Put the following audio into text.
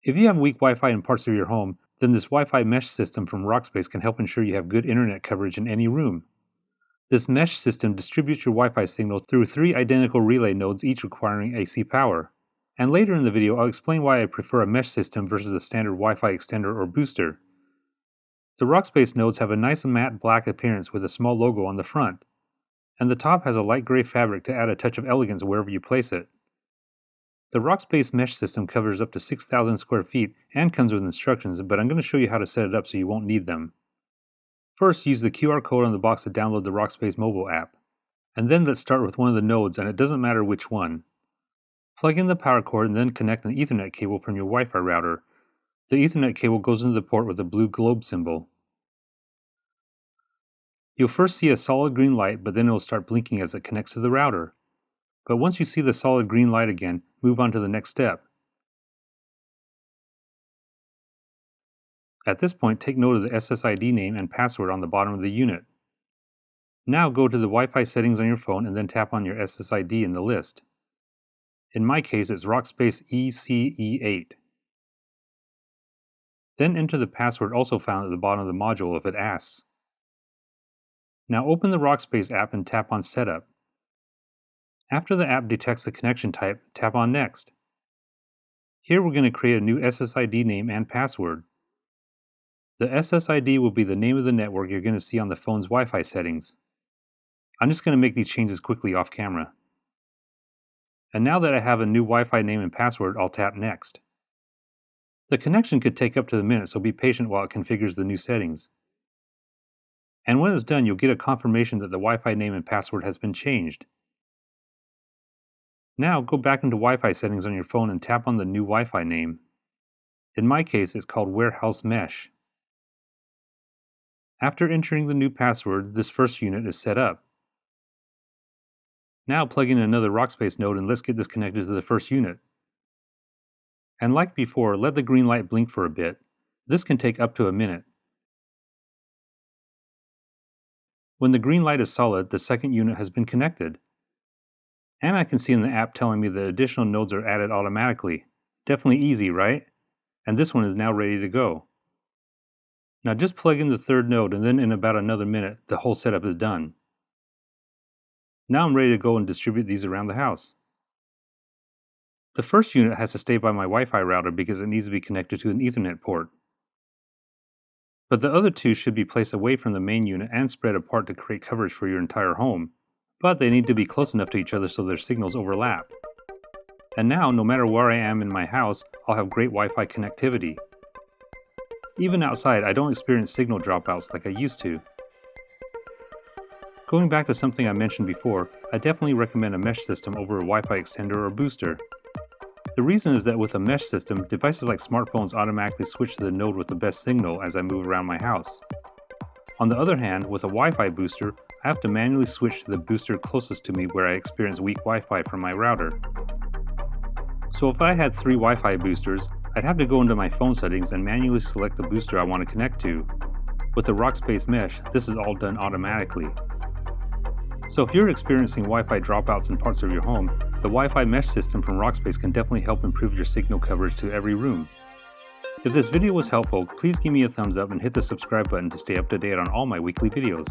If you have weak Wi-Fi in parts of your home, then this Wi-Fi mesh system from Rockspace can help ensure you have good internet coverage in any room. This mesh system distributes your Wi-Fi signal through 3 identical relay nodes, each requiring AC power. And later in the video, I'll explain why I prefer a mesh system versus a standard Wi-Fi extender or booster. The Rockspace nodes have a nice matte black appearance with a small logo on the front, and the top has a light gray fabric to add a touch of elegance wherever you place it. The Rockspace mesh system covers up to 6,000 square feet and comes with instructions, but I'm going to show you how to set it up so you won't need them. First, use the QR code on the box to download the Rockspace mobile app. And then let's start with one of the nodes, and it doesn't matter which one. Plug in the power cord and then connect an Ethernet cable from your Wi-Fi router. The Ethernet cable goes into the port with a blue globe symbol. You'll first see a solid green light, but then it will start blinking as it connects to the router. But once you see the solid green light again, move on to the next step. At this point, take note of the SSID name and password on the bottom of the unit. Now go to the Wi-Fi settings on your phone and then tap on your SSID in the list. In my case, it's Rockspace ECE8. Then enter the password also found at the bottom of the module if it asks. Now open the Rockspace app and tap on Setup. After the app detects the connection type, tap on Next. Here we're going to create a new SSID name and password. The SSID will be the name of the network you're going to see on the phone's Wi-Fi settings. I'm just going to make these changes quickly off camera. And now that I have a new Wi-Fi name and password, I'll tap Next. The connection could take up to a minute, so be patient while it configures the new settings. And when it's done, you'll get a confirmation that the Wi-Fi name and password has been changed. Now go back into Wi-Fi settings on your phone and tap on the new Wi-Fi name. In my case, it's called Warehouse Mesh. After entering the new password, this first unit is set up. Now plug in another Rockspace node and let's get this connected to the first unit. And like before, let the green light blink for a bit. This can take up to a minute. When the green light is solid, the second unit has been connected. And I can see in the app telling me that additional nodes are added automatically. Definitely easy, right? And this one is now ready to go. Now just plug in the third node and then in about another minute, the whole setup is done. Now I'm ready to go and distribute these around the house. The first unit has to stay by my Wi-Fi router because it needs to be connected to an Ethernet port. But the other two should be placed away from the main unit and spread apart to create coverage for your entire home. But they need to be close enough to each other so their signals overlap. And now, no matter where I am in my house, I'll have great Wi-Fi connectivity. Even outside, I don't experience signal dropouts like I used to. Going back to something I mentioned before, I definitely recommend a mesh system over a Wi-Fi extender or booster. The reason is that with a mesh system, devices like smartphones automatically switch to the node with the best signal as I move around my house. On the other hand, with a Wi-Fi booster, I have to manually switch to the booster closest to me where I experience weak Wi-Fi from my router. So if I had 3 Wi-Fi boosters, I'd have to go into my phone settings and manually select the booster I want to connect to. With the Rockspace Mesh, this is all done automatically. So if you're experiencing Wi-Fi dropouts in parts of your home, the Wi-Fi mesh system from Rockspace can definitely help improve your signal coverage to every room. If this video was helpful, please give me a thumbs up and hit the subscribe button to stay up to date on all my weekly videos.